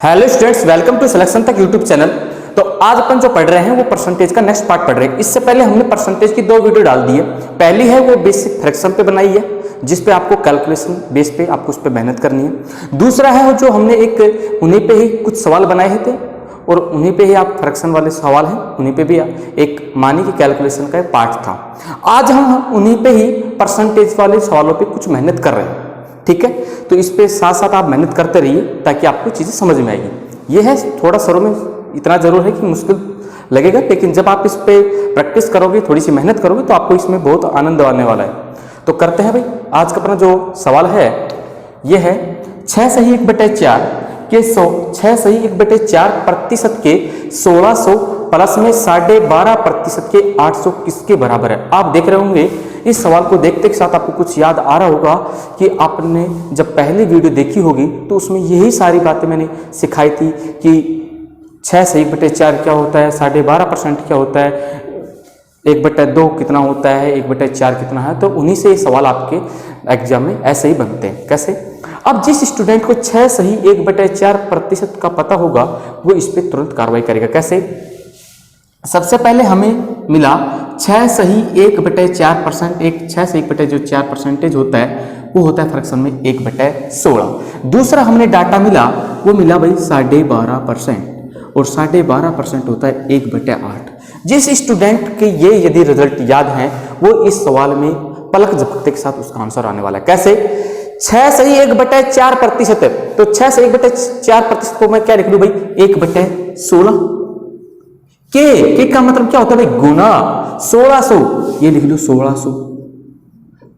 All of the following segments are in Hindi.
Hello students, welcome to selection तक यूट्यूब चैनल। तो आज अपन जो पढ़ रहे हैं वो परसेंटेज का नेक्स्ट पार्ट पढ़ रहे हैं। इससे पहले हमने परसेंटेज की दो वीडियो डाल दी है। पहली है वो बेसिक फ्रैक्शन पे बनाई है, जिस पे आपको कैलकुलेशन बेस पे आपको उस पे मेहनत करनी है। दूसरा है जो हमने एक उन्हीं पे ही कुछ सवाल बनाए थे और उन्हीं पे ही आप फ्रैक्शन वाले सवाल हैं, उन्हीं पे भी एक मानी की कैलकुलेशन का पार्ट था। आज हम उन्हीं पे ही परसेंटेज वाले सवालों पे कुछ मेहनत कर रहे हैं, ठीक है। तो इस पे साथ साथ आप मेहनत करते रहिए ताकि आपको चीज़ें समझ में आएगी। ये है थोड़ा शुरू में इतना जरूर है कि मुश्किल लगेगा, लेकिन जब आप इस पे प्रैक्टिस करोगे, थोड़ी सी मेहनत करोगे, तो आपको इसमें बहुत आनंद आने वाला है। तो करते हैं भाई। आज का अपना जो सवाल है ये है 6 सही 1/4 के 6 सही 1/4 प्रतिशत के 1600 प्लस में 12.5% के 800 किसके बराबर है। आप देख रहे होंगे इस सवाल को देखते के साथ आपको कुछ याद आ रहा होगा कि आपने जब पहली वीडियो देखी होगी तो उसमें यही सारी बातें मैंने सिखाई थी कि 6 से 1/4 क्या होता है, 12.5% क्या होता है, 1/2 कितना होता है, 1/4 कितना है। तो उन्हीं से ये सवाल आपके एग्जाम में ऐसे ही बनते हैं। कैसे? अब जिस स्टूडेंट को 6 सही 1/4% का पता होगा वो इस पर तुरंत कार्रवाई करेगा। कैसे? सबसे पहले हमें मिला 6 सही 1/4%। एक 6 से 1/4% होता है वो होता है फ्रैक्शन में 1/16। दूसरा हमने डाटा मिला वो मिला भाई 12.5%, और 12.5% होता है 1/8। जिस स्टूडेंट के ये यदि रिजल्ट याद हैं वो इस सवाल में पलक झपकते के साथ उसका आंसर आने वाला है। कैसे? 6 सही 1/4% है, तो 6 से 1/4% को मैं क्या लिख लूं भाई, 1/16। के का मतलब क्या होता है भाई, गुना 1600, ये लिख लो 1600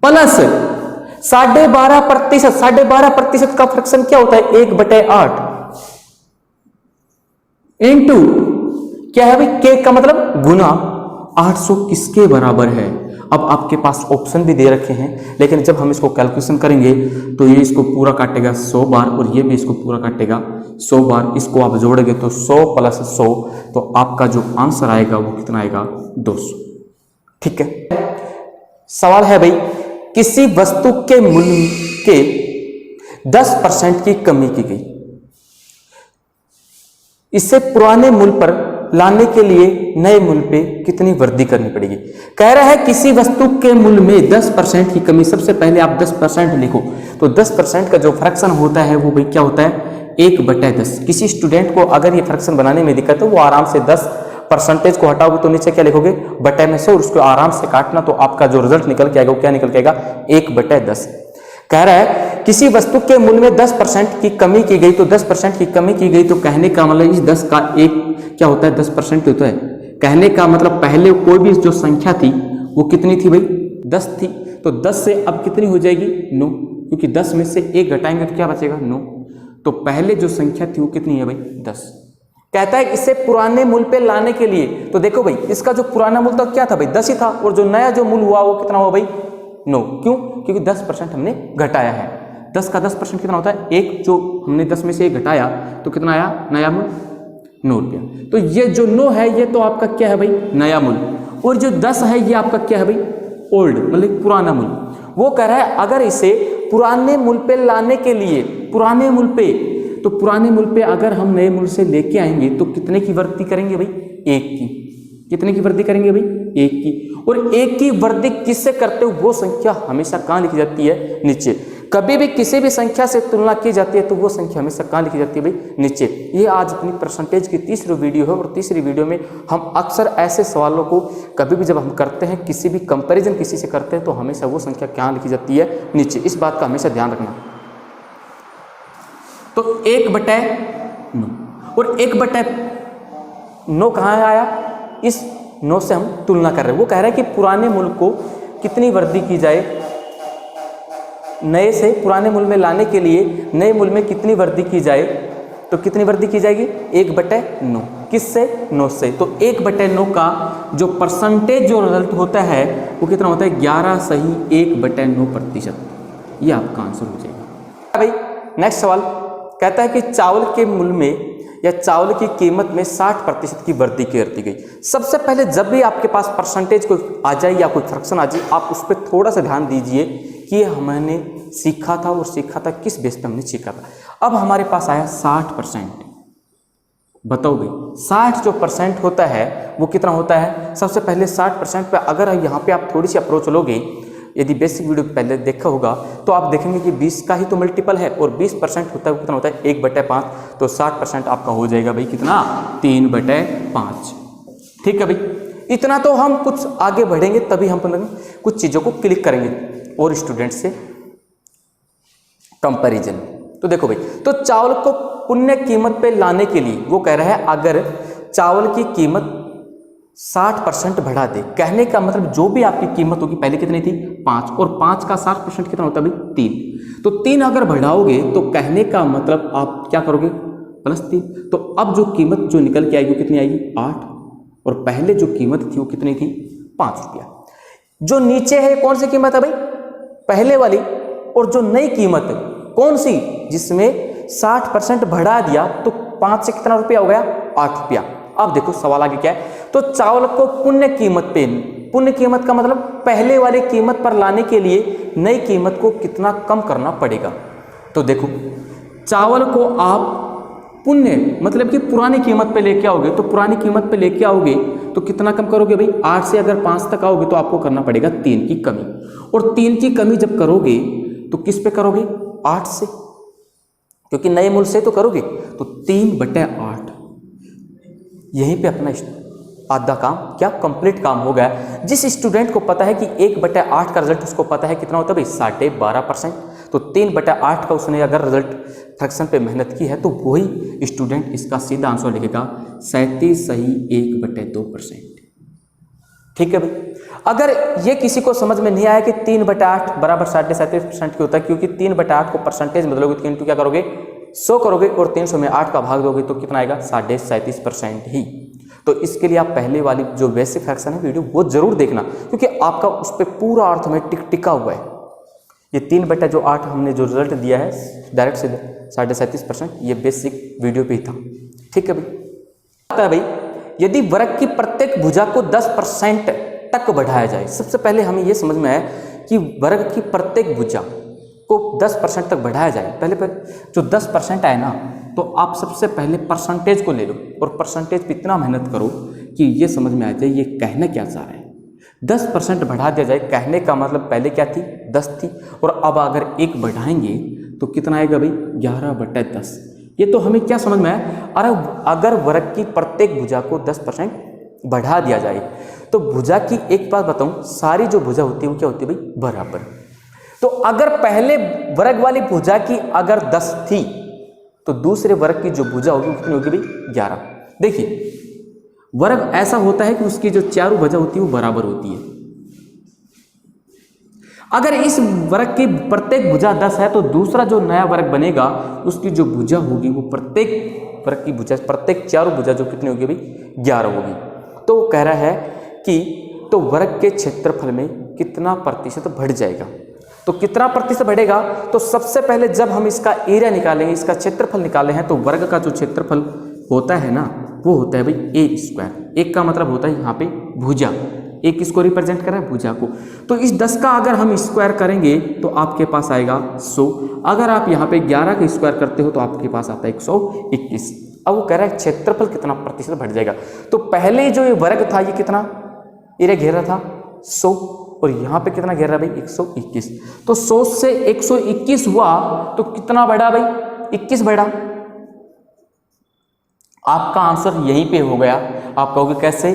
प्लस 12.5%। 12.5% का फ्रैक्शन क्या होता है, 1/8 इंटू क्या है भाई, के का मतलब गुना 800 किसके बराबर है। अब आपके पास ऑप्शन भी दे रखे हैं, लेकिन जब हम इसको कैलकुलेशन करेंगे तो ये इसको पूरा काटेगा 100 बार और ये भी इसको पूरा काटेगा 100 बार। इसको आप जोड़ेंगे तो 100 + 100, तो आपका जो आंसर आएगा वो कितना आएगा, 200। ठीक है। सवाल है भाई, किसी वस्तु के मूल्य के 10% की कमी की गई, इसे पुराने मूल्य पर लाने के लिए नए मूल्य पे कितनी वृद्धि करनी पड़ेगी। कह रहा है किसी वस्तु के मूल्य में 10% की कमी। सबसे पहले आप 10% लिखो, तो 10% का जो फ्रैक्शन होता है वो भाई क्या होता है, 1/10। किसी स्टूडेंट को अगर ये फ्रैक्शन बनाने में दिक्कत है वो आराम से 10% को हटाओगे तो नीचे क्या लिखोगे, बटे में 100, और उसको आराम से काटना, तो आपका जो रिजल्ट निकल के आएगा वो क्या निकल के आएगा, 1/10। कह रहा है किसी वस्तु के मूल्य में 10% की कमी की गई, तो 10% की कमी की गई, तो कहने का मतलब इस 10 का एक क्या होता है, 10% होता है। कहने का मतलब पहले कोई भी जो संख्या थी वो कितनी थी भाई, 10 थी, तो 10 से अब कितनी हो जाएगी, 9, क्योंकि 10 में से 1 घटाएंगे तो क्या बचेगा, 9। तो पहले जो संख्या थी वो कितनी है भाई, 10। कहता है इसे पुराने मूल्य पे लाने के लिए, तो देखो भाई इसका जो पुराना मूल्य था क्या था भाई, 10 ही था, और जो नया जो मूल्य हुआ वो कितना हुआ भाई, 9। क्यों? क्योंकि 10% हमने घटाया है। 10 का 10% कितना होता है, एक जो हमने 10 में से 1 घटाया तो कितना आया, नया मूल्य 9 रुपया। तो ये जो 9 है ये तो आपका क्या है भाई, नया मूल्य, और जो 10 है ये आपका क्या है भाई, ओल्ड मतलब पुराना मूल्य। वो कह रहा है अगर इसे पुराने मूल्य पे लाने के लिए, पुराने मूल्य पे, तो पुराने मूल्य पे अगर हम नए मूल्य से लेके आएंगे तो कितने की वृद्धि करेंगे भाई, 1 की। कितने की वृद्धि करेंगे भाई, 1 की। और 1 की वृद्धि किससे करते हो, वो संख्या हमेशा कहाँ लिखी जाती है, नीचे। कभी भी किसी भी संख्या से तुलना की जाती है तो वो संख्या हमेशा कहाँ लिखी जाती है भाई, नीचे। ये आज अपनी परसेंटेज की तीसरी वीडियो है, और तीसरी वीडियो में हम अक्सर ऐसे सवालों को कभी भी जब हम करते हैं, किसी भी कंपैरिजन किसी से करते हैं, तो हमेशा वो संख्या कहाँ लिखी जाती है, नीचे। इस बात का हमेशा ध्यान रखना। तो 1/9 और 1/9 कहाँ आया, इस 9 से हम तुलना कर रहे हैं। वो कह रहा है कि पुराने मूल्य को कितनी वृद्धि की जाए, नए से पुराने मूल्य में लाने के लिए नए मूल्य में कितनी वृद्धि की जाए, तो कितनी वृद्धि की जाएगी, 1/9। किससे, 9 से। तो 1/9 का जो परसेंटेज जो रिजल्ट होता है वो कितना होता है, 11 सही 1/9%। ये आपका आंसर हो जाएगा भाई। नेक्स्ट सवाल कहता है कि चावल के मूल्य में या चावल की कीमत में 60% की वृद्धि कर दी गई। सबसे पहले जब भी आपके पास परसेंटेज कोई आ जाए या कोई फ्रैक्शन आ जाए, आप उस पर थोड़ा सा ध्यान दीजिए कि हमने सीखा था, और सीखा था किस बेस पे हमने सीखा था। अब हमारे पास आया 60%। बताओ भाई 60 जो % होता है वो कितना होता है? सबसे पहले 60% पे अगर यहाँ पे आप थोड़ी सी अप्रोच लोगे, यदि बेसिक वीडियो पहले देखा होगा तो आप देखेंगे कि 20 का ही तो मल्टीपल है और 20% होता है, कितना होता है 1/5। तो 60% आपका हो जाएगा भाई कितना? 3/5। ठीक है भाई, इतना तो हम कुछ आगे बढ़ेंगे तभी हम कुछ चीज़ों को क्लिक करेंगे और स्टूडेंट से कंपैरिजन। तो देखो भाई, तो चावल को पुण्य कीमत पे लाने के लिए वो कह रहा है अगर चावल की कीमत 60% बढ़ा दे, कहने का मतलब जो भी आपकी कीमत होगी पहले कितनी थी 5, और 5 का 60% कितना होता है भाई 3। तो 3 अगर बढ़ाओगे तो कहने का मतलब आप क्या करोगे +3। तो अब जो कीमत जो निकल के आएगी वो कितनी आएगी 8, और पहले जो कीमत थी वो कितनी थी 5 रुपया। जो नीचे है कौन सी कीमत है भाई? पहले वाली। और जो नई कीमत है कौन सी? जिसमें 60% बढ़ा दिया तो 5 से कितना रुपया हो गया 8 रुपया। अब देखो सवाल आगे क्या है, तो चावल को पुण्य कीमत पे, पुण्य कीमत का मतलब पहले वाले कीमत पर लाने के लिए नई कीमत को कितना कम करना पड़ेगा। तो देखो चावल को आप पुण्य मतलब कि पुरानी कीमत पे लेके आओगे, तो पुरानी कीमत पे लेके आओगे तो कितना कम करोगे भाई? 8 से अगर 5 तक आओगे तो आपको करना पड़ेगा 3 की कमी, और 3 की कमी जब करोगे तो किस पे करोगे? 8 से, क्योंकि नए मूल्य से तो करोगे। तो 3/8 यहीं पे अपना आधा काम क्या कंप्लीट काम हो गया। जिस स्टूडेंट को पता है कि 1/8 का रिजल्ट उसको पता है कितना होता है भाई 12.5%, तो 3/8 का उसने अगर रिजल्ट फ्रैक्शन पे मेहनत की है तो वही स्टूडेंट इसका सीधा आंसर लिखेगा 37 सही 1/2%। ठीक है भाई, अगर ये किसी को समझ में नहीं आया कि 3/8 बराबर 37.5% की होता है, क्योंकि 3/8 को परसेंटेज बदलोगे तो इंटू क्या करोगे 100 करोगे और 300 में 8 का भाग दोगे तो कितना आएगा 37.5% ही। तो इसके लिए आप पहले वाली जो बेसिक फ्रैक्शन है वीडियो वो जरूर देखना, क्योंकि आपका उस पर पूरा अर्थ में टिका हुआ है। ये 3/8 हमने जो रिजल्ट दिया है डायरेक्ट से 37.5%, ये बेसिक वीडियो पे ही था। ठीक है भाई, आता है भाई यदि वर्ग की प्रत्येक भुजा को 10% तक बढ़ाया जाए। सबसे पहले हमें यह समझ में आया कि वर्ग की प्रत्येक भुजा को 10% तक बढ़ाया जाए। पहले जो 10% आए ना, तो आप सबसे पहले परसेंटेज को ले लो और परसेंटेज पे इतना मेहनत करो कि ये समझ में आ जाए ये कहना क्या चाह रहा है। 10% बढ़ा दिया जाए, कहने का मतलब पहले क्या थी 10 थी, और अब अगर 1 बढ़ाएंगे तो कितना आएगा भाई 11/10। ये तो हमें क्या समझ में आया, अरे अगर वर्ग की प्रत्येक भुजा को 10% बढ़ा दिया जाए तो भुजा की एक बात बताऊं, सारी जो भुजा होती है वो क्या होती है भाई बराबर। तो अगर पहले वर्ग वाली भुजा की अगर 10 थी तो दूसरे वर्ग की जो भुजा होगी वो कितनी होगी भाई 11। देखिए वर्ग ऐसा होता है कि उसकी जो चारों भुजा होती है वो बराबर होती है। अगर इस वर्ग की प्रत्येक भुजा 10 है तो दूसरा जो नया वर्ग बनेगा उसकी जो भुजा होगी वो प्रत्येक वर्ग की भुजा, प्रत्येक चारों भुजा जो कितनी होगी भाई 11 होगी। तो वो कह रहा है कि तो वर्ग के क्षेत्रफल में कितना प्रतिशत बढ़ जाएगा। तो कितना प्रतिशत बढ़ेगा, तो सबसे पहले जब हम इसका एरिया निकालेंगे, इसका क्षेत्रफल निकाले हैं, तो वर्ग का जो क्षेत्रफल होता है ना वो होता है भाई a²। एक का मतलब होता है यहाँ पे भुजा, एक किसको रिप्रेजेंट कर रहा है भुजा को। तो इस 10 का अगर हम स्क्वायर करेंगे तो आपके पास आएगा 100। अगर आप यहाँ पे 11 का स्क्वायर करते हो तो आपके पास आता है 121। अब वो कह रहा है क्षेत्रफल कितना प्रतिशत बढ़ जाएगा। तो पहले जो ये वर्ग था ये कितना एरिया घेर रहा था 100, और यहाँ पे कितना घेर रहा है भाई 121। तो 100 से 121 हुआ तो कितना बढ़ा भाई 21 बढ़ा। आपका आंसर यहीं पे हो गया। आप कहोगे कैसे,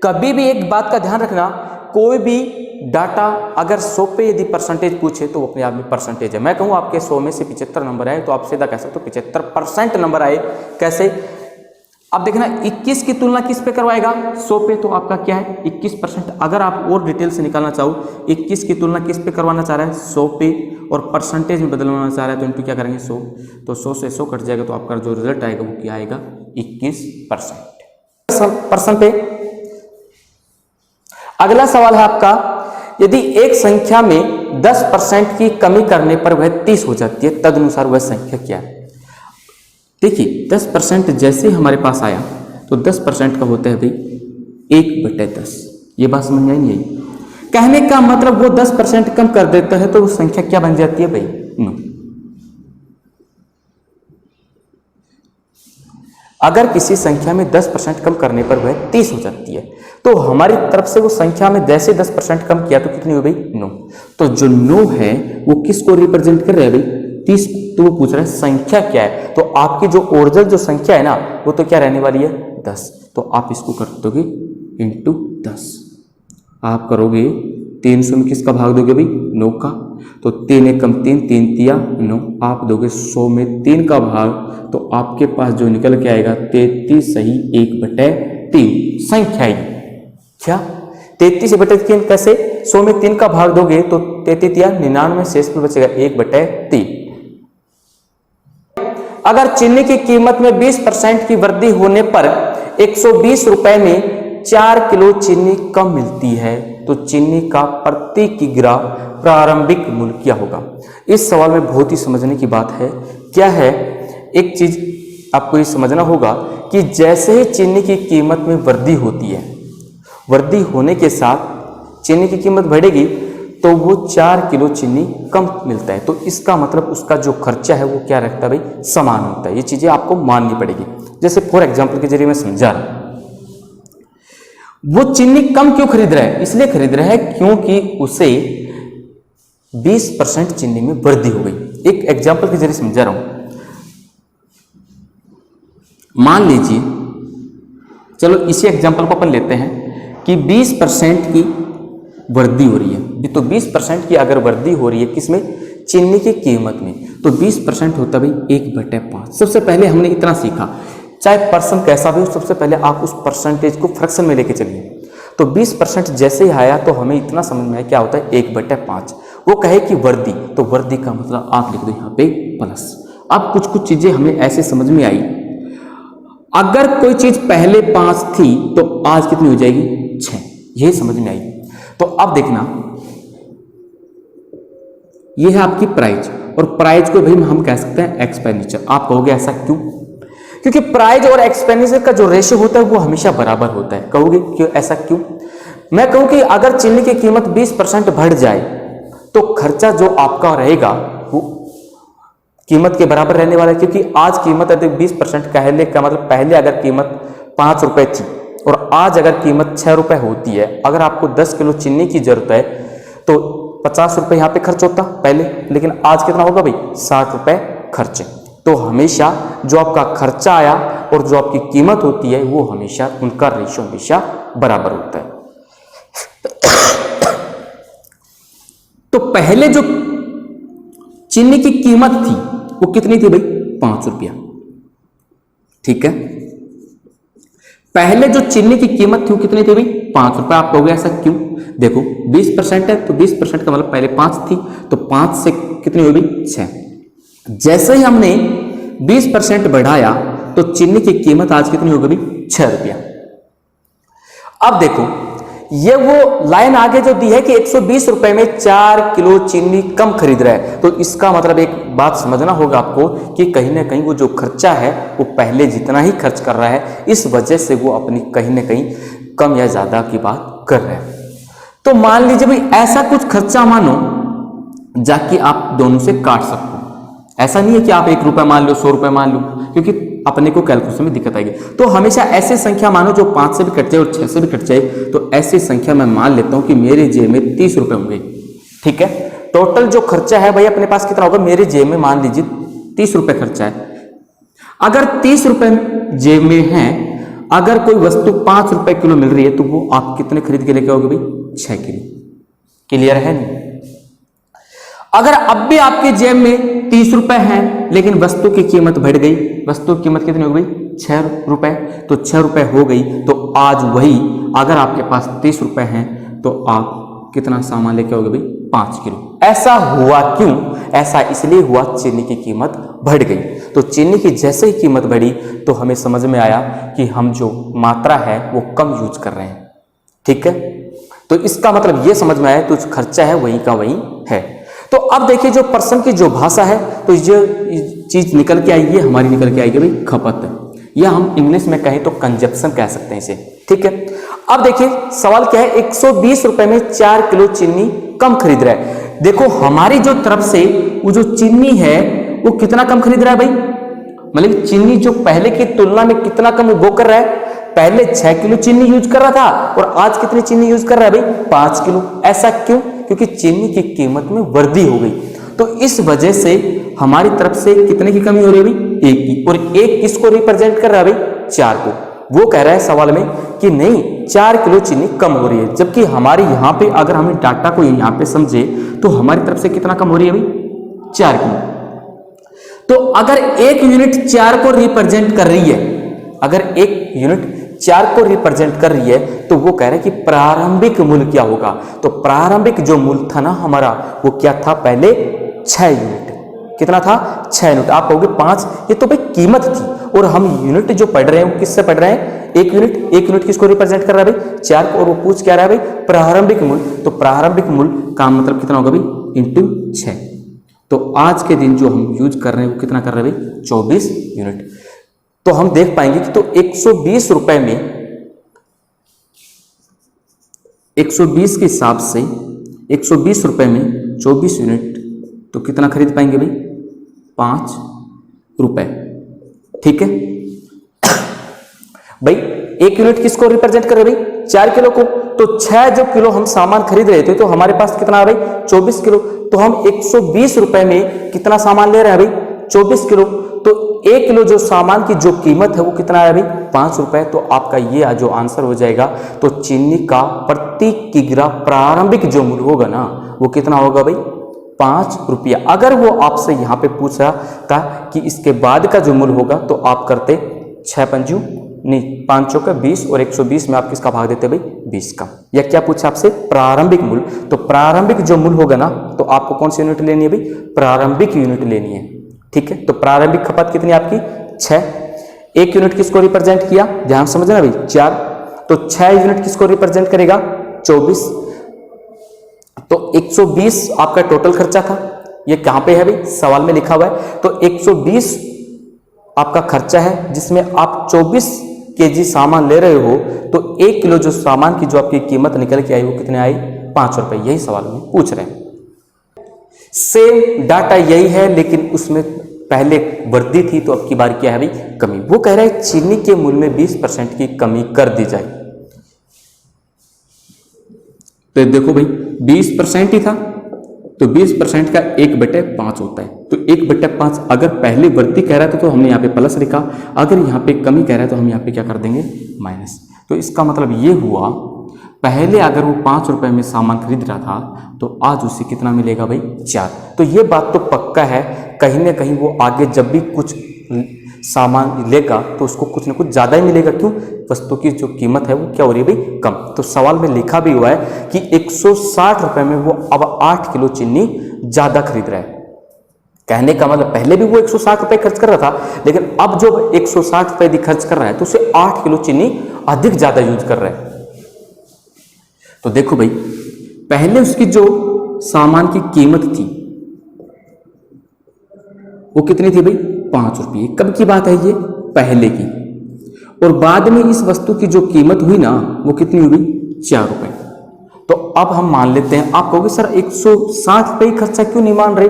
कभी भी एक बात का ध्यान रखना, कोई भी डाटा अगर 100 पे यदि परसेंटेज पूछे तो वो अपने आप में परसेंटेज है। मैं कहूँ आपके 100 में से 75 नंबर आए तो आप सीधा कह सकते हो 75% नंबर आए। कैसे, अब देखना 21 की तुलना किस पे करवाएगा 100 पे, तो आपका क्या है 21%। अगर आप और डिटेल से निकालना चाहो 21 की तुलना किस पे करवाना चाह रहा है 100 पे, और परसेंटेज में बदलवाना चाह रहा है तो इनटू क्या करेंगे 100, तो 100 से 100 कट जाएगा तो आपका जो रिजल्ट आएगा वो क्या आएगा 21%। पे अगला सवाल है आपका, यदि एक संख्या में 10% की कमी करने पर वह 30 हो जाती है, तदनुसार वह संख्या क्या है। देखिए 10% जैसे हमारे पास आया तो 10% का होता है भाई 1/10। ये बात समझ में आई नहीं आई। कहने का मतलब वो 10% कम कर देता है तो वो संख्या क्या बन जाती है भाई 9। अगर किसी संख्या में 10% कम करने पर वह 30 हो जाती है, तो हमारी तरफ से वो संख्या में जैसे 10% कम किया तो कितनी हो गई 9। तो जो 9 है वो किसको रिप्रेजेंट कर रहा है भाई 30। तो वो पूछ रहा है संख्या क्या है, तो आपकी जो ओरिजिनल जो संख्या है ना वो तो क्या रहने वाली है 10। तो आप इसको कर दोगे इंटू 10। आप करोगे 300 में किसका भाग दोगे भाई 9 का, तो 3 एकम 3, 3 तिया 9। आप दोगे 100 में 3 का भाग, तो आपके पास जो निकल के आएगा 33 सही 1/3 संख्या ही क्या 33/3 कैसे 100 में 3 का भाग दोगे तो 33 या 99 शेष में बचेगा 1/3। अगर चीनी की कीमत में 20% की वृद्धि होने पर 120 रुपए में 4 किलो चीनी कम मिलती है, तो चीनी का प्रति किग्रा प्रारंभिक मूल्य क्या होगा। इस सवाल में बहुत ही समझने की बात है। क्या है, एक चीज आपको ये समझना होगा कि जैसे ही चीनी की कीमत में वृद्धि होती है, वृद्धि होने के साथ चीनी की कीमत बढ़ेगी तो वो 4 किलो चीनी कम मिलता है। तो इसका मतलब उसका जो खर्चा है वो क्या रखता है भाई समान होता है। ये चीजें आपको माननी पड़ेगी। जैसे फॉर एग्जांपल के जरिए मैं समझा रहा हूं, वो चीनी कम क्यों खरीद रहा है, इसलिए खरीद रहा है क्योंकि उसे 20% चीनी में वृद्धि हो गई। एक एग्जांपल के जरिए समझा रहा हूं। मान लीजिए, चलो इसी एग्जांपल को अपन लेते हैं कि 20% की वृद्धि हो रही है। तो 20% की अगर वृद्धि हो रही है किसमें चीनी की कीमत में, तो 20% होता भाई 1/5। सबसे पहले हमने इतना सीखा, चाहे पर्सन कैसा भी हो, सबसे पहले आप उस परसेंटेज को फ्रैक्शन में लेके चलिए। तो 20% जैसे ही आया तो हमें इतना समझ में आया क्या होता है 1/5। वो कहे कि वृद्धि, तो वृद्धि का मतलब आप लिख दो यहाँ पे प्लस। अब कुछ कुछ चीजें हमें ऐसे समझ में आई, अगर कोई चीज पहले 5 थी तो आज कितनी हो जाएगी 6, यही समझ में आई। तो अब देखना, ये है आपकी प्राइस, और प्राइस को भी हम कह सकते हैं एक्सपेंडिचर। आप कहोगे ऐसा क्यों, क्योंकि प्राइस और एक्सपेंडिचर का जो रेशियो होता है वो हमेशा बराबर होता है। कहोगे क्यों, ऐसा क्यों। मैं कहूं कि अगर चीनी की कीमत 20% बढ़ जाए तो खर्चा जो आपका रहेगा वो कीमत के बराबर रहने वाला है। क्योंकि आज कीमत यदि 20% कहने का मतलब पहले अगर कीमत 5 रुपए थी और आज अगर कीमत 6 रुपए होती है, अगर आपको 10 किलो चीनी की जरूरत है तो 50 रुपए यहाँ पे खर्च होता पहले, लेकिन आज कितना होगा भाई 60 रुपए खर्चे। तो हमेशा जो आपका खर्चा आया और जो आपकी कीमत होती है वो हमेशा उनका रेशियो हमेशा बराबर होता है। तो पहले जो चीनी की कीमत थी वो कितनी थी भाई 5 रुपया, ठीक है। पहले जो चीनी की कीमत थी वो कितनी थी भाई 5 रुपया। आप कहोगे ऐसा क्यों, देखो 20% है तो 20% का मतलब पहले 5 थी, तो 5 से कितनी होगी 6। जैसे ही हमने 20% बढ़ाया तो चीनी की कीमत आज कितनी हो गई 6 रुपया। अब देखो ये वो लाइन आगे जो दी है कि 120 रुपए में 4 किलो चीनी कम खरीद रहा है, तो इसका मतलब एक बात समझना होगा आपको कि कहीं ना कहीं वो जो खर्चा है वो पहले जितना ही खर्च कर रहा है, इस वजह से वो अपनी कहीं ना कहीं कम या ज्यादा की बात कर रहा है। तो मान लीजिए भाई ऐसा कुछ खर्चा मानो जाकि आप दोनों से काट सको। ऐसा नहीं है कि आप 1 रुपया मान लो 100 रुपये मान लो, क्योंकि अपने को कैलकुलेशन में दिक्कत आएगी। तो हमेशा ऐसी संख्या मानो जो 5 से भी कट जाए और 6 से भी कट जाए। तो ऐसी संख्या मैं मान लेता हूं कि मेरे जेब में 30 रुपए होंगे, ठीक है। टोटल जो खर्चा है भाई अपने पास कितना होगा, मेरे जेब में मान लीजिए 30 रुपए खर्चा है। अगर 30 रुपए जेब में है, अगर कोई वस्तु 5 रुपए किलो मिल रही है तो वो आप कितने खरीद के लेके आओगे भाई 6 किलो। क्लियर है नहीं। अगर अब भी आपके जेब में 30 रुपए हैं लेकिन वस्तु की कीमत बढ़ गई, वस्तु की कीमत कितनी हो गई 6 रुपए, तो 6 रुपए हो गई। तो आज वही अगर आपके पास 30 रुपए हैं तो आप कितना सामान लेके आओगे भाई 5 किलो। ऐसा हुआ क्यों, ऐसा इसलिए हुआ चीनी की कीमत बढ़ गई। तो चीनी की जैसे ही कीमत बढ़ी तो हमें समझ में आया कि हम जो मात्रा है वो कम यूज कर रहे हैं, ठीक है। तो इसका मतलब ये समझ में आया तो खर्चा है वहीं का वहीं है। तो अब देखिए जो पर्सन की जो भाषा है, तो ये चीज निकल के आएगी, हमारी निकल के आएगी भाई खपत, या हम इंग्लिश में कहें तो कंजप्शन कह सकते हैं इसे, ठीक है। अब देखिए सवाल क्या है, 120 रुपए में 4 किलो चीनी कम खरीद रहा है। देखो हमारी जो तरफ से वो जो चीनी है वो कितना कम खरीद रहा है भाई मतलब चीनी जो पहले की तुलना में कितना कम वो कर रहा है, पहले 6 किलो चीनी यूज कर रहा था और आज कितनी चीनी यूज कर रहा है भाई, 5 किलो। ऐसा क्यों? क्योंकि चीनी की कीमत में वृद्धि हो गई। तो इस वजह से हमारी तरफ से कितने की कमी हो रही है भाई, 1 की। और 1 किसको रिप्रेजेंट कर रहा है भाई, 4 को। वो कह रहा है सवाल में कि नहीं 4 किलो चीनी कम हो रही है, जबकि हमारे यहाँ पे अगर हमें डाटा को यहाँ पे समझे तो हमारी तरफ से कितना कम हो रही है भाई, 4 किलो। तो अगर 1 यूनिट 4 को रिप्रेजेंट कर रही है, अगर 1 यूनिट 4 को रिप्रेजेंट कर रही है, तो वो कह रहे हैं कि प्रारंभिक मूल्य क्या होगा। तो प्रारंभिक जो मूल्य था ना हमारा, वो क्या था, पहले 6 यूनिट। कितना था, 6 यूनिट। आप कहोगे 5, ये तो भाई कीमत थी। और हम यूनिट जो पढ़ रहे हैं वो किससे पढ़ रहे हैं, 1 यूनिट। 1 यूनिट किसको रिप्रेजेंट कर रहा है भाई, 4 को। और वो पूछ क्या रहा है भाई, प्रारंभिक मूल्य। तो प्रारंभिक मूल्य का मतलब कितना होगा भाई, इंटू 6। तो आज के दिन जो हम यूज कर रहे हैं वो कितना कर रहे हैं भाई, 24 यूनिट। तो हम देख पाएंगे कि तो 120 रुपए में, 120 के हिसाब से 120 रुपए में 24 यूनिट, तो कितना खरीद पाएंगे भाई, 5 रुपए। ठीक है भाई। 1 यूनिट किसको रिप्रेजेंट कर रहे भाई, 4 किलो को। तो 6 जो किलो हम सामान खरीद रहे थे, तो हमारे पास कितना है भाई, 24 किलो। तो हम 120 रुपए में कितना सामान ले रहे हैं भाई, 24 किलो। तो 1 किलो जो सामान की जो कीमत है वो कितना है भाई, 5 रुपए। तो आपका ये जो आंसर हो जाएगा, तो चीनी का प्रति किग्रा प्रारंभिक जो मूल्य होगा ना, वो कितना होगा भाई, 5 रुपया। अगर वो आपसे यहाँ पे पूछ रहा था कि इसके बाद का जो मूल्य होगा, तो आप करते 6 पंजू नहीं 5 चौका 20 और 120 में आप किसका भाग देते भाई, 20 का। या क्या पूछा आपसे, प्रारंभिक मूल्य। तो प्रारंभिक जो मूल्य होगा ना, तो आपको कौन सी यूनिट लेनी है भाई, प्रारंभिक यूनिट लेनी है। ठीक है। तो प्रारंभिक खपत कितनी आपकी, 6। 1 यूनिट किसको रिप्रेजेंट किया, ध्यान समझना भाई, 4। तो 6 यूनिट किसको रिप्रेजेंट करेगा, 24। तो 120 आपका टोटल खर्चा था। ये कहां पे है भाई, सवाल में लिखा हुआ है। तो 120 आपका खर्चा है, जिसमें आप 24 केजी सामान ले रहे हो। तो 1 किलो जो सामान की जो आपकी कीमत निकल के आई, वो कितने आई, 5 रुपए। यही सवाल में पूछ रहे हैं। सेम डाटा यही है, लेकिन उसमें पहले वृद्धि थी, तो अब की बार क्या है भाई, कमी। वो कह रहा है चीनी के मूल्य में 20% की कमी कर दी जाए। तो देखो भाई 20% ही था, तो 20% का 1/5 होता है। तो 1/5 अगर पहले वृद्धि कह रहा था तो हमने यहाँ पे प्लस लिखा, अगर यहाँ पे कमी कह रहा है तो हम यहाँ पे क्या कर देंगे, माइनस। तो इसका मतलब ये हुआ, पहले अगर वो 5 रुपए में सामान खरीद रहा था, तो आज उसे कितना मिलेगा भाई, 4। तो ये बात तो पक्का है, कहीं ना कहीं वो आगे जब भी कुछ सामान लेगा तो उसको कुछ ना कुछ ज़्यादा ही मिलेगा। क्यों, वस्तु की जो कीमत है वो क्या हो रही है भाई, कम। तो सवाल में लिखा भी हुआ है कि 160 रुपए में वो अब 8 किलो चीनी ज़्यादा खरीद रहा है। कहने का मतलब पहले भी वो 160 रुपए खर्च कर रहा था, लेकिन अब जो 160 रुपए खर्च कर रहा है, तो उसे 8 किलो चीनी अधिक ज़्यादा यूज कर रहा है। तो देखो भाई, पहले उसकी जो सामान की कीमत थी वो कितनी थी भाई, 5 रुपये। कब की बात है ये, पहले की। और बाद में इस वस्तु की जो कीमत हुई ना, वो कितनी हुई, 4 रुपए। तो अब हम मान लेते हैं, आप कहोगे सर 160 रुपये खर्चा क्यों नहीं मान रहे,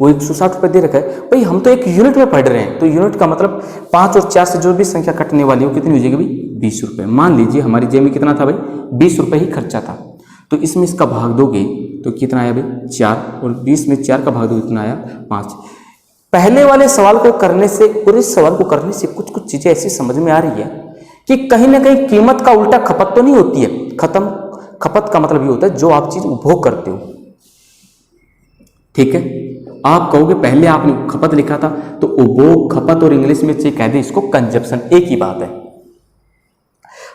वो 160 रुपये दे रखा है। भाई हम तो एक यूनिट में पढ़ रहे हैं, तो यूनिट का मतलब 5 और 4 से जो भी संख्या कटने वाली है वो कितनी हो जाएगी भाई, 20 रुपये। मान लीजिए हमारी जेब में कितना था भाई, 20 रुपये ही खर्चा था। तो इसमें इसका भाग दोगे तो कितना आया भाई, 4। और 20 में 4 का भाग दोगे कितना आया, 5। पहले वाले सवाल को करने से और इस सवाल को करने से कुछ कुछ चीजें ऐसी समझ में आ रही है कि कहीं ना कहीं कीमत का उल्टा खपत तो नहीं होती है। खपत का मतलब ये होता है जो आप चीज उपभोग करते हो। ठीक है, आप कहोगे पहले आपने खपत लिखा था, तो उपभोग, खपत और इंग्लिश में कह दे इसको कंजप्शन, एक ही बात है।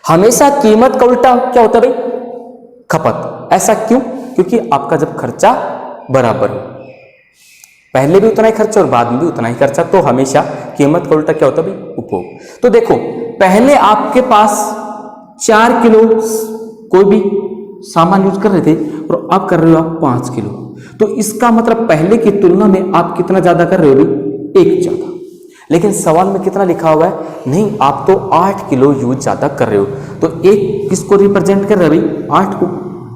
हमेशा कीमत का उल्टा क्या होता है भाई, खपत। ऐसा क्यों, क्योंकि आपका जब खर्चा बराबर हो, पहले भी उतना ही खर्चा और बाद में भी उतना ही खर्चा, तो हमेशा कीमत का उल्टा क्या होता है भाई, उपभोग। तो देखो पहले आपके पास 4 किलो कोई भी सामान यूज कर रहे थे और अब कर रहे हो आप 5 किलो। तो इसका मतलब पहले की तुलना में आप कितना ज्यादा कर रहे हो भाई, 1 ज्यादा। लेकिन सवाल में कितना लिखा हुआ है, नहीं आप तो 8 किलो यूज ज्यादा कर रहे हो। तो 1 किसको रिप्रेजेंट कर रहे हो भाई, 8 को।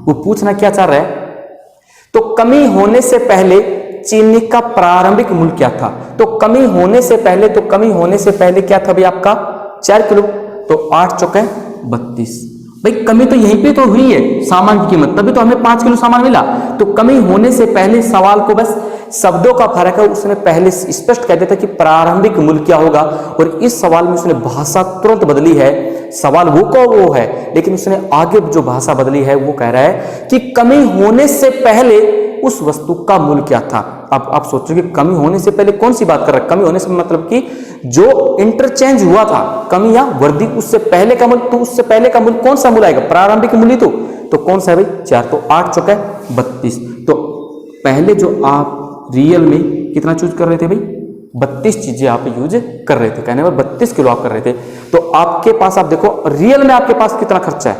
वो पूछना क्या चाह रहा है, तो कमी होने से पहले चीनी का प्रारंभिक मूल्य क्या था। तो कमी होने से पहले क्या था भाई आपका 4 किलो, तो 8 चौके 32। भाई कमी तो यहीं पे तो हुई है सामान की कीमत, तभी तो हमें 5 किलो सामान मिला। तो कमी होने से पहले सवाल को बस शब्दों का फर्क है, उसने पहले स्पष्ट कह दिया था कि प्रारंभिक मूल्य क्या होगा, और इस सवाल में उसने भाषा तुरंत बदली है। सवाल वो का वो है, लेकिन उसने आगे जो भाषा बदली है वो कह रहा है कि कमी होने से पहले उस वस्तु का मूल्य क्या था। अब आप सोचोगे कमी होने से पहले कौन सी बात कर रहा है। कमी होने से मतलब कि जो इंटरचेंज हुआ था कमी या वृद्धि, उससे पहले का मूल्य, तो उससे पहले का मूल्य कौन सा मूल्य आएगा, प्रारंभिक मूल्य। तो कौन सा है भाई 4, तो 8 चौके 32। तो पहले जो आप रियल में कितना चूज कर रहे थे भाई, 32 चीजें आप यूज कर रहे थे, कहने में 32 किलो आप कर रहे थे। तो आपके पास आप देखो रियल में आपके पास कितना खर्चा है,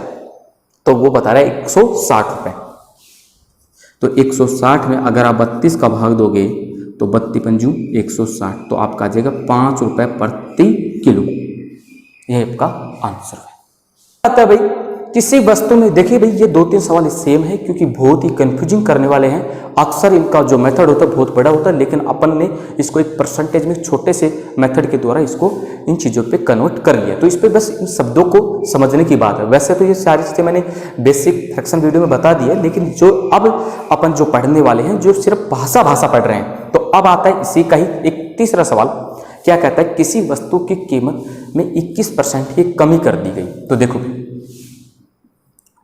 तो वो बता रहा है 160 रुपए। तो 160 में अगर आप 32 का भाग दोगे तो 32 पंजू 160, तो आपका आ जाएगा 5 रुपए प्रति किलो। यह आपका आंसर है। आता है भाई किसी वस्तु में, देखिए भाई ये 2-3 सवाल सेम है क्योंकि बहुत ही कंफ्यूजिंग करने वाले हैं। अक्सर इनका जो मेथड होता है बहुत बड़ा होता है, लेकिन अपन ने इसको एक परसेंटेज में छोटे से मेथड के द्वारा इसको इन चीज़ों पे कन्वर्ट कर लिया। तो इस पे बस इन शब्दों को समझने की बात है। वैसे तो ये सारी चीज़ें मैंने बेसिक फ्रैक्शन वीडियो में बता दी है, लेकिन जो अब अपन जो पढ़ने वाले हैं जो सिर्फ भाषा पढ़ रहे हैं, तो अब आता है इसी का ही एक तीसरा सवाल। क्या कहता है, किसी वस्तु की कीमत में 21% की कमी कर दी गई। तो देखो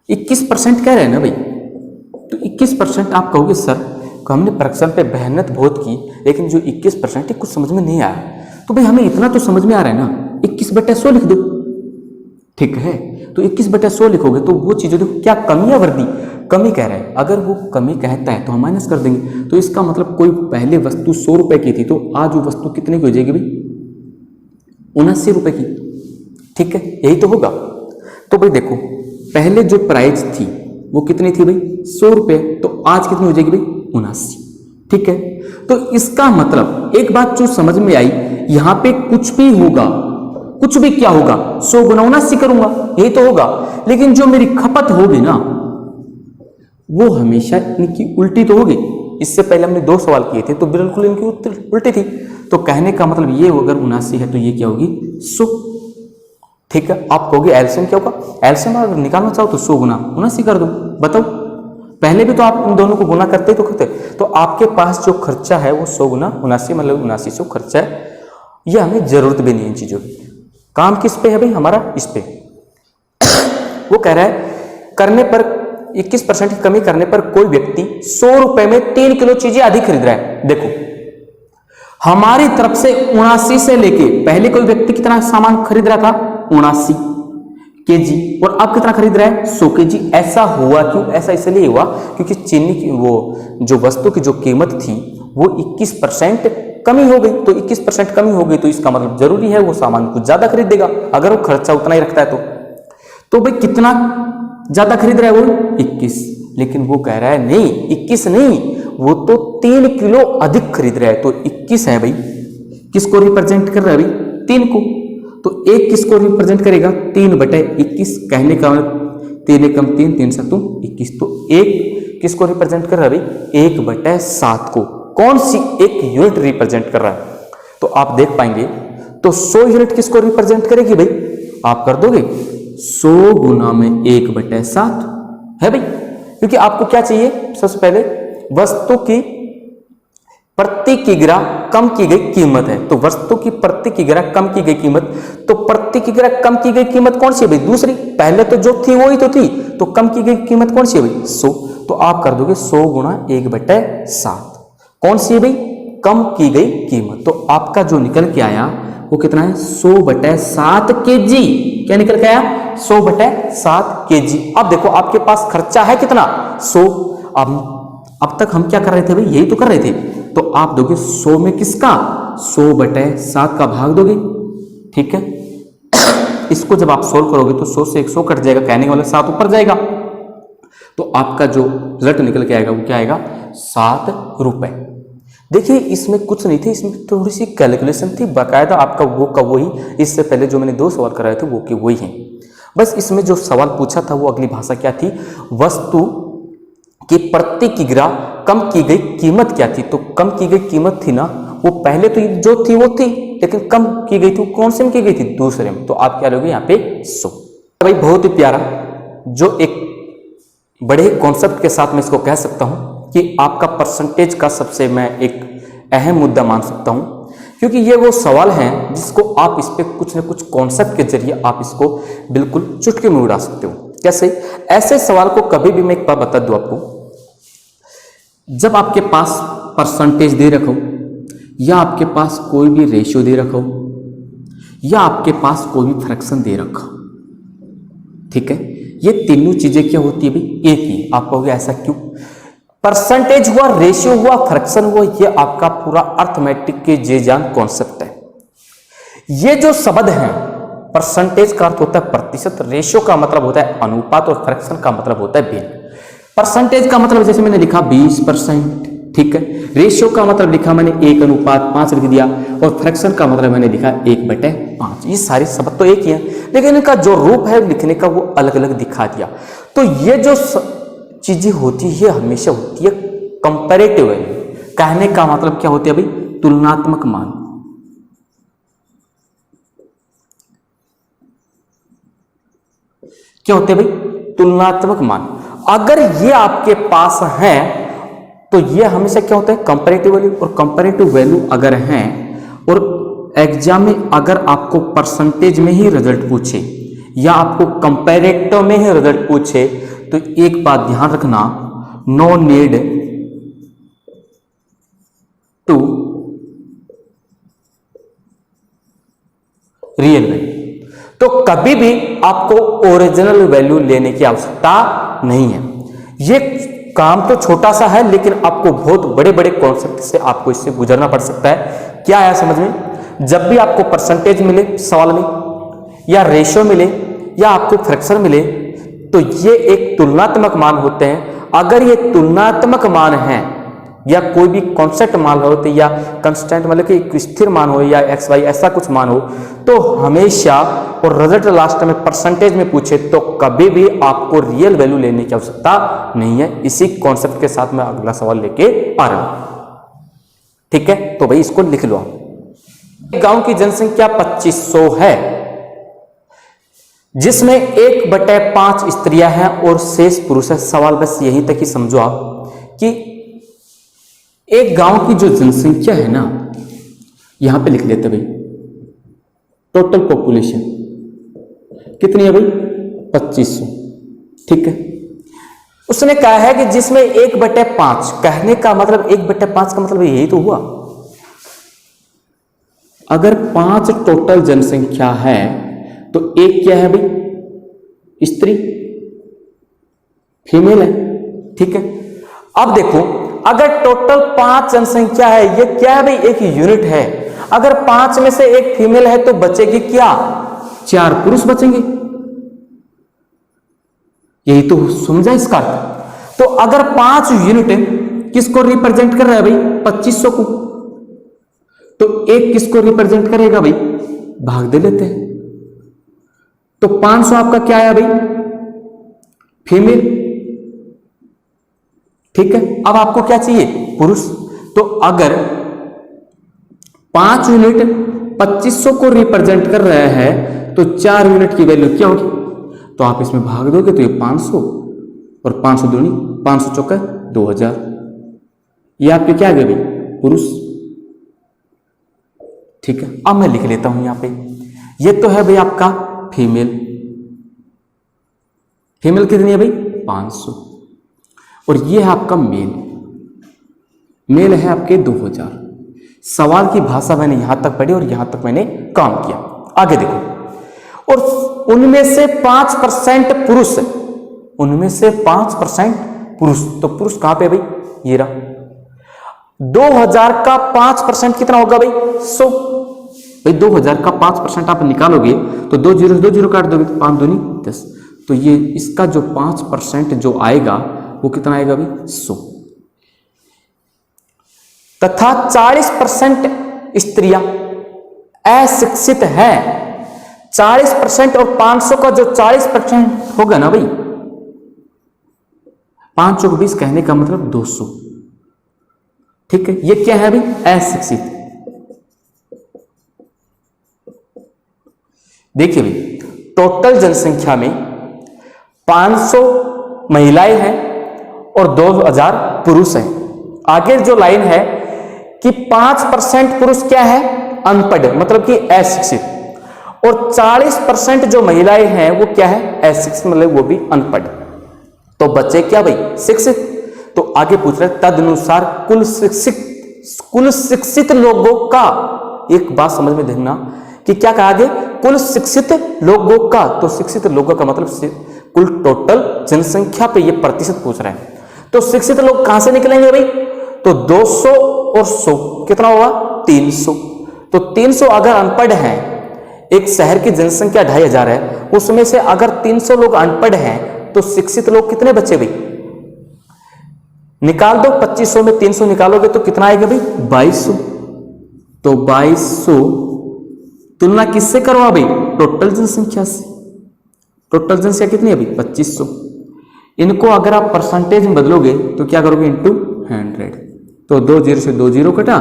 21% कह रहे हैं ना भाई, तो 21% आप कहोगे सर हमने फ्रैक्शन पे मेहनत बहुत की, लेकिन जो 21% है कुछ समझ में नहीं आया। तो भाई हमें इतना तो समझ में आ रहा है ना, 21/100 लिख दो, ठीक है। तो 21/100 लिखोगे तो वो चीज़ें देखो क्या कमी या वृद्धि, कमी कह रहा है। अगर वो कमी कहता है तो हम माइनस कर देंगे। तो इसका मतलब कोई पहले वस्तु 100 रुपए की थी, तो आज वो वस्तु कितने की हो जाएगी भाई, 79 रुपए की, ठीक है, यही तो होगा। तो भाई देखो पहले जो प्राइस थी वो कितनी थी भाई 100 रुपए, तो आज कितनी हो जाएगी भाई 79, ठीक है। तो इसका मतलब एक बात जो समझ में आई, यहां पे कुछ भी होगा, कुछ भी क्या होगा, 100 गुना 79 करूंगा, यही तो होगा। लेकिन जो मेरी खपत होगी ना वो हमेशा इनकी उल्टी तो होगी। इससे पहले हमने 2 सवाल किए थे तो बिल्कुल इनकी उल्टी थी। तो कहने का मतलब ये अगर 79 है तो ये क्या होगी 100, ठीक है। आप कहोगे एलसीएम क्या होगा, एलसीएम अगर निकालना चाहो तो 100 गुना 79 कर दो। बताओ पहले भी तो आप इन दोनों को गुना करते तो करते। तो आपके पास जो खर्चा है वो 100 गुना 79 मतलब 7900 खर्चा है। ये हमें जरूरत भी नहीं है इन चीजों की। काम किस पे है भाई हमारा, इस पे। वो कह रहा है करने पर 21% की कमी करने पर कोई व्यक्ति 100 रुपए में 3 किलो चीजें अधिक खरीद रहा है। देखो हमारी तरफ से 79 से लेके पहले कोई व्यक्ति कितना सामान खरीद रहा था 79 केजी, और अब कितना खरीद रहा है 100 केजी। ऐसा हुआ क्यों, ऐसा इसलिए हुआ क्योंकि चीनी की वो जो वस्तु की जो कीमत थी वो 21% कमी हो गई। तो 21% कमी हो गई तो इसका मतलब जरूरी है वो सामान कुछ ज्यादा खरीद देगा, अगर वो खर्चा उतना ही रखता है तो भाई कितना ज्यादा खरीद रहा है वो 21, लेकिन वो कह रहा है नहीं 21 नहीं, वो तो 3 किलो अधिक खरीद रहा है। तो 21 है भाई, किसको रिप्रेजेंट कर रहा है भाई 3 को। तो 1 किसको रिप्रेजेंट करेगा 3/21, कहने का 3 एकम 3 3 7 21। तो 1 किसको रिप्रेजेंट कर रहा है भाई 1/7 को। कौन सी एक यूनिट रिप्रेजेंट कर रहा है, तो आप देख पाएंगे। तो 100 यूनिट किसको रिप्रेजेंट करेगी भाई, आप कर दोगे 100 गुना में 1/7 है भाई। क्योंकि आपको क्या चाहिए, सबसे पहले वस्तु की प्रति किग्रा कम की गई कीमत है। तो वस्तु की प्रति किग्रा कम की गई कीमत, तो प्रति किग्रा कम की गई कीमत कौन सी है भाई दूसरी, पहले तो जो थी वही तो थी। तो कम की गई कीमत कौन सी है भाई 100, तो आप कर दोगे 100 गुना 1/7। कौन सी है भाई कम की गई कीमत। तो आपका जो निकल के आया वो कितना है 100/7 केजी। क्या निकल के आया 100/7 केजी। अब देखो आपके पास खर्चा है कितना 100। अब तक हम क्या कर रहे थे भाई, यही तो कर रहे थे। तो आप दोगे 100 में किसका 100/7 का भाग दोगे, ठीक है। इसको जब आप सोल्व करोगे तो 100 से 100 कट जाएगा, कहने वाला 7 ऊपर जाएगा। तो आपका जो रिजल्ट निकल के आएगा वो क्या आएगा 7 रुपए। देखिए इसमें कुछ नहीं थे, इसमें थोड़ी सी कैलकुलेशन थी, बाकायदा आपका वो का वही। इससे पहले जो मैंने 2 सवाल कराए थे वो के वही हैं। बस इसमें जो सवाल पूछा था वो अगली भाषा क्या थी, वस्तु कि प्रति किग्रा कम की गई कीमत क्या थी। तो कम की गई कीमत थी ना, वो पहले तो जो थी वो थी, लेकिन कम की गई थी कौन से में की गई थी, दूसरे में। तो आप क्या लोगे यहाँ पे 100। भाई बहुत ही प्यारा, जो एक बड़े ही कॉन्सेप्ट के साथ मैं इसको कह सकता हूं कि आपका परसेंटेज का सबसे मैं एक अहम मुद्दा मान सकता हूं, क्योंकि ये वो सवाल हैं जिसको आप इस पे कुछ न कुछ कॉन्सेप्ट के जरिए आप इसको बिल्कुल चुटकी में उड़ा सकते हो। कैसे? ऐसे सवाल को कभी भी मैं एक बार बता दूं आपको, जब आपके पास परसेंटेज दे रखा हो, या आपके पास कोई भी रेशियो दे रखा हो, या आपके पास कोई भी फ्रैक्शन दे रखा हो, ठीक है, ये तीनों चीजें क्या होती है भाई, एक ही। आप कहोगे ऐसा क्यों? परसेंटेज हुआ, रेशियो हुआ, फ्रैक्शन हुआ, ये आपका पूरा अर्थमेटिक के जे जान कॉन्सेप्ट है। ये जो शब्द हैं, परसेंटेज का अर्थ होता है प्रतिशत, रेशियो का मतलब होता है अनुपात, और फ्रैक्शन का मतलब होता है भिन्न। परसेंटेज का मतलब जैसे मैंने लिखा 20%, ठीक है। रेशियो का मतलब लिखा मैंने 1:5 लिख दिया, और फ्रैक्शन का मतलब मैंने लिखा 1/5। ये सारे शब्द तो एक ही हैं, लेकिन इनका जो रूप है लिखने का वो अलग अलग दिखा दिया। तो ये जो चीजें होती है हमेशा होती है कंपैरेटिव वैल्यू। कहने का मतलब क्या होती है भाई, तुलनात्मक मान। क्या होते हैं भाई, तुलनात्मक मान। अगर ये आपके पास है तो ये हमेशा क्या होता है, कंपैरेटिव वैल्यू। और कंपैरेटिव वैल्यू अगर है, और एग्जाम में अगर आपको परसेंटेज में ही रिजल्ट पूछे या आपको कंपैरेटिव में ही रिजल्ट पूछे, तो एक बात ध्यान रखना, no need to real value. तो कभी भी आपको ओरिजिनल वैल्यू लेने की आवश्यकता नहीं है। ये काम तो छोटा सा है, लेकिन आपको बहुत बड़े बड़े कॉन्सेप्ट से आपको इससे गुजरना पड़ सकता है। क्या आया समझ में? जब भी आपको परसेंटेज मिले सवाल में, या रेशियो मिले, या आपको फ्रैक्शन मिले, तो ये एक तुलनात्मक मान होते हैं। अगर ये तुलनात्मक मान है, या कोई भी कॉन्सेप्ट मान हो, तो या कंस्टेंट मतलब कि एक स्थिर मान हो, या एक्स वाई ऐसा कुछ मान हो, तो हमेशा, और रिजल्ट लास्ट में परसेंटेज में पूछे तो कभी भी आपको रियल वैल्यू लेने की आवश्यकता नहीं है। इसी कॉन्सेप्ट के साथ मैं अगला सवाल लेके आ रहा हूं, ठीक है। तो भाई इसको लिख लो आप। गांव की जनसंख्या 2500 है, जिसमें 1/5 स्त्रियां हैं और शेष पुरुष है। सवाल बस यहीं तक ही समझो आप कि एक गांव की जो जनसंख्या है ना, यहां पे लिख लेते भाई, टोटल पॉपुलेशन कितनी है भाई, 2500, ठीक है। उसने कहा है कि जिसमें 1/5, कहने का मतलब 1/5 का मतलब यही तो हुआ। अगर 5 टोटल जनसंख्या है तो एक क्या है भाई, स्त्री, फीमेल है, ठीक है। अब देखो, अगर टोटल 5 जनसंख्या है, ये क्या है भाई, एक यूनिट है। अगर 5 में से एक फीमेल है तो बचेगी क्या, 4 पुरुष बचेंगे। यही तो समझा इसका अर्थ। तो अगर 5 यूनिट किसको रिप्रेजेंट कर रहा है भाई, 2500 को, तो एक किसको रिप्रेजेंट करेगा भाई, भाग दे लेते हैं। तो 500 आपका क्या आया भाई, फीमेल, ठीक है। अब आपको क्या चाहिए, पुरुष। तो अगर 5 यूनिट 2500 को रिप्रेजेंट कर रहा है, तो 4 यूनिट की वैल्यू क्या होगी, तो आप इसमें भाग दोगे तो ये 500, और 500 दूनी 500 चौका 2000। ये आपके क्या आ गए भाई, पुरुष, ठीक है। अब मैं लिख लेता हूं यहां पे, ये तो है भाई आपका फीमेल। फीमेल कितनी है भाई, 500, और ये है आपका मेल। मेल है आपके 2000। सवाल की भाषा मैंने यहां तक पढ़ी और यहां तक मैंने काम किया। आगे देखो, और उनमें से 5% पुरुष, उनमें से 5% पुरुष। तो पुरुष कहां पे भाई, ये रहा। 2000 का 5% कितना होगा भाई, 100। भाई 2000 का 5% आप निकालोगे तो 2 जीरो काट दोगे तो 5 दूनी 10। तो ये इसका जो 5% जो आएगा वो कितना आएगा भाई, 100। तथा 40% स्त्रियां अशिक्षित हैं। 40% और 500 का जो 40% होगा ना भाई, 5 चौक 20 कहने का मतलब 200। ठीक है, ये क्या है अभी? अशिक्षित। देखिए भाई, टोटल जनसंख्या में 500 महिलाएं हैं और 2000 पुरुष हैं। आगे जो लाइन है कि 5% पुरुष क्या है? अनपढ़, मतलब कि अशिक्षित, और 40% जो महिलाएं हैं वो क्या है? अशिक्षित, मतलब वो भी अनपढ़। तो बच्चे क्या भाई? शिक्षित। तो आगे पूछ रहे तदनुसार कुल शिक्षित लोगों का, एक बात समझ में देखना कि क्या कहा आगे? कुल शिक्षित लोगों का। तो शिक्षित लोगों का मतलब कुल टोटल जनसंख्या पे ये प्रतिशत पूछ रहे हैं। तो शिक्षित लोग कहां से निकलेंगे भाई? तो 200 और 100 कितना होगा? 300। तो 300 अगर अनपढ़ हैं, एक शहर की जनसंख्या 2500 है, उसमें से अगर 300 लोग अनपढ़ हैं तो शिक्षित लोग कितने बचे भाई? निकाल दो, 2500 में 300 निकालोगे तो कितना आएगा भाई? 2200। तो 2200 तुलना किससे करवा भाई? टोटल जनसंख्या से। टोटल जनसंख्या कितनी है भाई? 2500। इनको अगर आप परसेंटेज में बदलोगे तो क्या करोगे? इंटू 100। तो 2 0 से 2 0 कटा,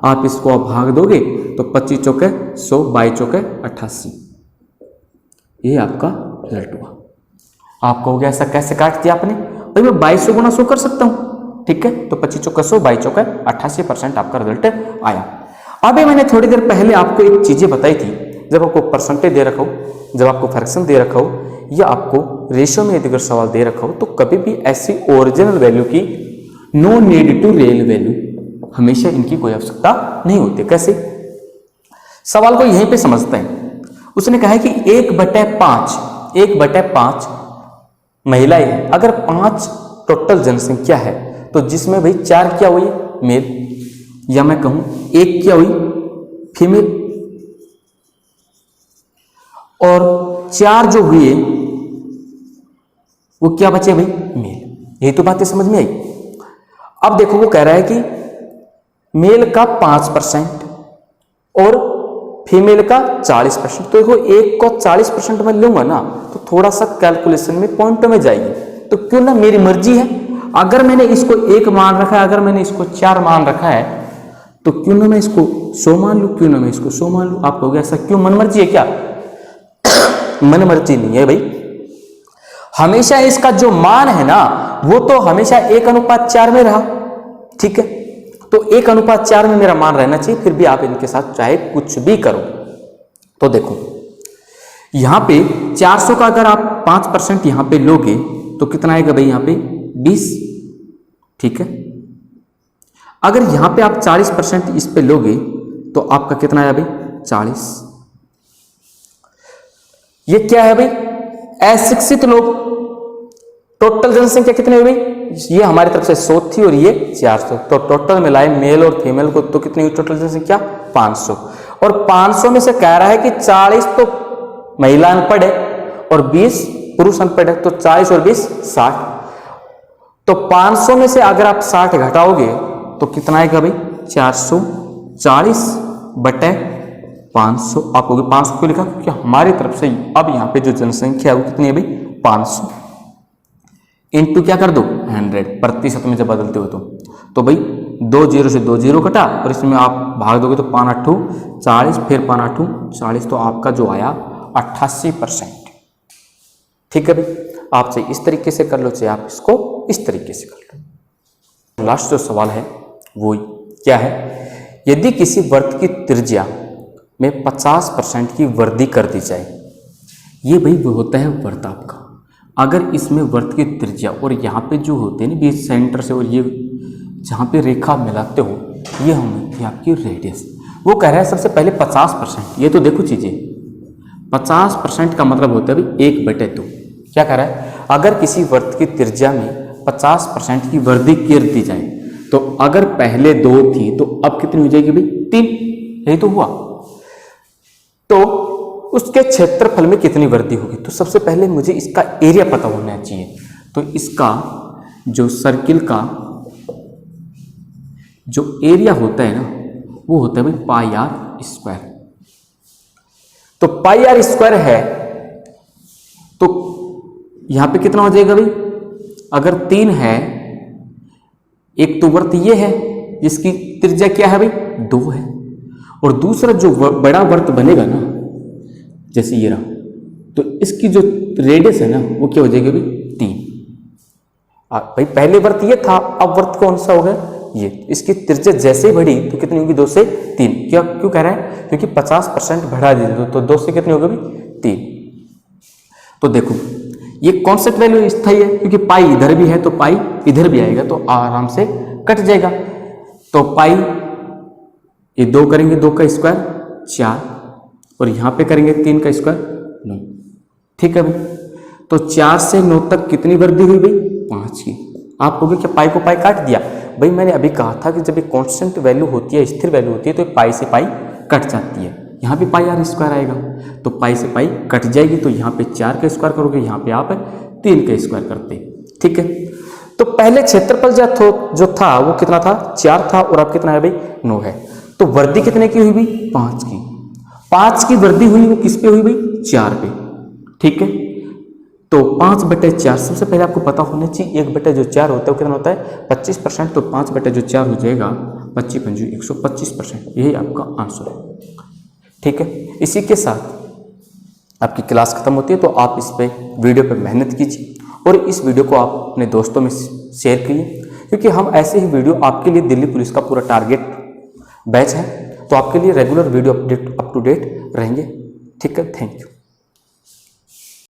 आप इसको आप भाग दोगे तो 25 चौके 100, 22 चौके 88। ये आपका रिजल्ट हुआ। आप कहोगे ऐसा कैसे काट दिया आपने? भाई मैं 2200 गुना 100 कर सकता हूं। ठीक है, तो 25 चौके 100, 22 चौके 88% आपका रिजल्ट आया। अभी मैंने थोड़ी देर पहले आपको एक चीजें बताई थी, जब आपको परसेंटेज दे रखा हो, जब आपको फ्रैक्शन दे रखा हो, या आपको रेशियो में यदि अगर सवाल दे रखा हो, तो कभी भी ऐसी ओरिजिनल वैल्यू की no need to real value, हमेशा इनकी कोई आवश्यकता नहीं होती। कैसे? सवाल को यहीं पे समझते हैं। उसने कहा है कि 1/5 महिलाएं हैं। अगर 5 टोटल जनसंख्या है तो जिसमें भाई 4 क्या हुई? मेल, या मैं कहूं 1 क्या हुई? फीमेल, और 4 जो हुए वो क्या बचे भाई? मेल। यही तो बातें समझ में आई। अब देखो, वो कह रहा है कि मेल का 5% और फीमेल का 40%। तो देखो, एक को 40% में लूंगा ना तो थोड़ा सा कैलकुलेशन में पॉइंट में जाएगी। तो क्यों ना, मेरी मर्जी है। अगर मैंने इसको 1 मान रखा है, अगर मैंने इसको 4 मान रखा है, तो क्यों ना मैं इसको 100 मान लूं, क्यों ना मैं इसको 100 मान लूं। आप कहोगे ऐसा क्यों? मन मर्जी है क्या? मन मर्जी नहीं है भाई। हमेशा इसका जो मान है ना, वो तो हमेशा 1:4 में रहा। ठीक है, तो 1:4 में मेरा मान रहना चाहिए। फिर भी आप इनके साथ चाहे कुछ भी करो। तो देखो, यहां पे 400 का अगर आप 5% यहां पे लोगे तो कितना आएगा भाई? यहां पे 20। ठीक है, अगर यहां पे आप 40% इस पे लोगे तो आपका कितना आया भाई? 40। ये क्या है भाई? अशिक्षित लोग। टोटल जनसंख्या कितनी हुई? ये हमारी तरफ से 100 थी और ये 400। तो टोटल मिलाए मेल और फीमेल को तो कितनी हुई टोटल जनसंख्या? 500। और 500 में से कह रहा है कि 40 तो महिला अनपढ़ है और 20 पुरुष अनपढ़ है। तो 40 और 20 60। तो 500 में से अगर आप 60 घटाओगे तो कितना आएगा भाई? 440 बटे 500। आप कहोगे 500 क्यों लिखा? क्योंकि हमारी तरफ से अब यहाँ पे जो जनसंख्या है वो कितनी है भाई? 500। इंटू क्या कर दो? 100 प्रतिशत में जब बदलते हो तो भाई 2 0 से 2 0 कटा, और इसमें आप भाग दोगे तो 5 8 40, फिर 5 8 40। तो आपका जो आया 88%। ठीक है भाई, आप चाहे इस तरीके से कर लो, चाहे आप इसको इस तरीके से कर लो। लास्ट जो सवाल है वो क्या है? यदि किसी वृत्त की त्रिज्या में 50% की वृद्धि कर दी जाए, ये भाई वो होता है वृत्त आपका। अगर इसमें वृत्त की त्रिज्या और यहाँ पे जो होते हैं ना बीच सेंटर से, और ये जहाँ पे रेखा मिलाते हो, ये होती है आपकी रेडियस। वो कह रहा है सबसे पहले 50%। ये तो देखो चीजें, 50% का मतलब होता है भाई 1/2। क्या कह रहा है? अगर किसी वृत्त की त्रिज्या में 50% की वृद्धि कर दी जाए, तो अगर पहले 2 थी तो अब कितनी हो जाएगी भाई? 3। यही तो हुआ। तो उसके क्षेत्रफल में कितनी वृद्धि होगी? तो सबसे पहले मुझे इसका एरिया पता होना चाहिए। तो इसका जो सर्किल का जो एरिया होता है ना, वो होता है भाई πr²। तो πr² है, तो यहां पे कितना हो जाएगा भाई? अगर 3 है, एक तो वर्त ये है जिसकी त्रिज्या क्या है भाई 2 है, और दूसरा जो बड़ा वर्त बनेगा ना जैसे ये रहा, तो इसकी जो रेडियस है ना वो क्या हो जाएगी भाई 3। भाई पहले वर्त ये था, अब वर्त कौन सा हो गया ये, इसकी त्रिज्या जैसे ही बढ़ी तो कितनी होगी 2 से 3। क्या क्यों कह रहा है, क्योंकि 50% बढ़ा दी तो 2 से कितनी होगी भाई 3। तो देखो ये कॉन्स्टेंट वैल्यू स्थायी है, क्योंकि पाई इधर भी है तो पाई इधर भी आएगा तो आराम से कट जाएगा। तो पाई ये 2 करेंगे 2 का स्क्वायर 4, और यहाँ पे करेंगे 3 का स्क्वायर 9। ठीक है भाई, तो 4 से 9 तक कितनी वृद्धि हुई भाई 5 की। आप लोगों क्या पाई को पाई काट दिया, भाई मैंने अभी कहा था कि जब एक कांस्टेंट वैल्यू होती है, स्थिर वैल्यू होती है, तो पाई से पाई कट जाती है। यहाँ भी पाई आर स्क्वायर आएगा तो पाई से पाई कट जाएगी, तो यहाँ पे 4 का स्क्वायर करोगे, यहाँ पे आप 3 का स्क्वायर करते। ठीक है, तो पहले क्षेत्रफल जो था वो कितना था 4 था, और अब कितना है भाई 9 है। तो वृद्धि कितने की हुई भाई 5 की। 5 की वृद्धि हुई वो किस पे हुई भाई 4 पे। ठीक है, तो 5/4 सबसे पहले आपको पता होना चाहिए 1/4 होता है वो कितना होता है 25%। तो 5/4 हो जाएगा 25 पंजू 125%, यही आपका आंसर है। ठीक है, इसी के साथ आपकी क्लास खत्म होती है, तो आप इस पे वीडियो पे मेहनत कीजिए और इस वीडियो को आप अपने दोस्तों में शेयर कीजिए, क्योंकि हम ऐसे ही वीडियो आपके लिए दिल्ली पुलिस का पूरा टारगेट बैच है, तो आपके लिए regular video update up to date रहेंगे। ठीक है, थैंक यू।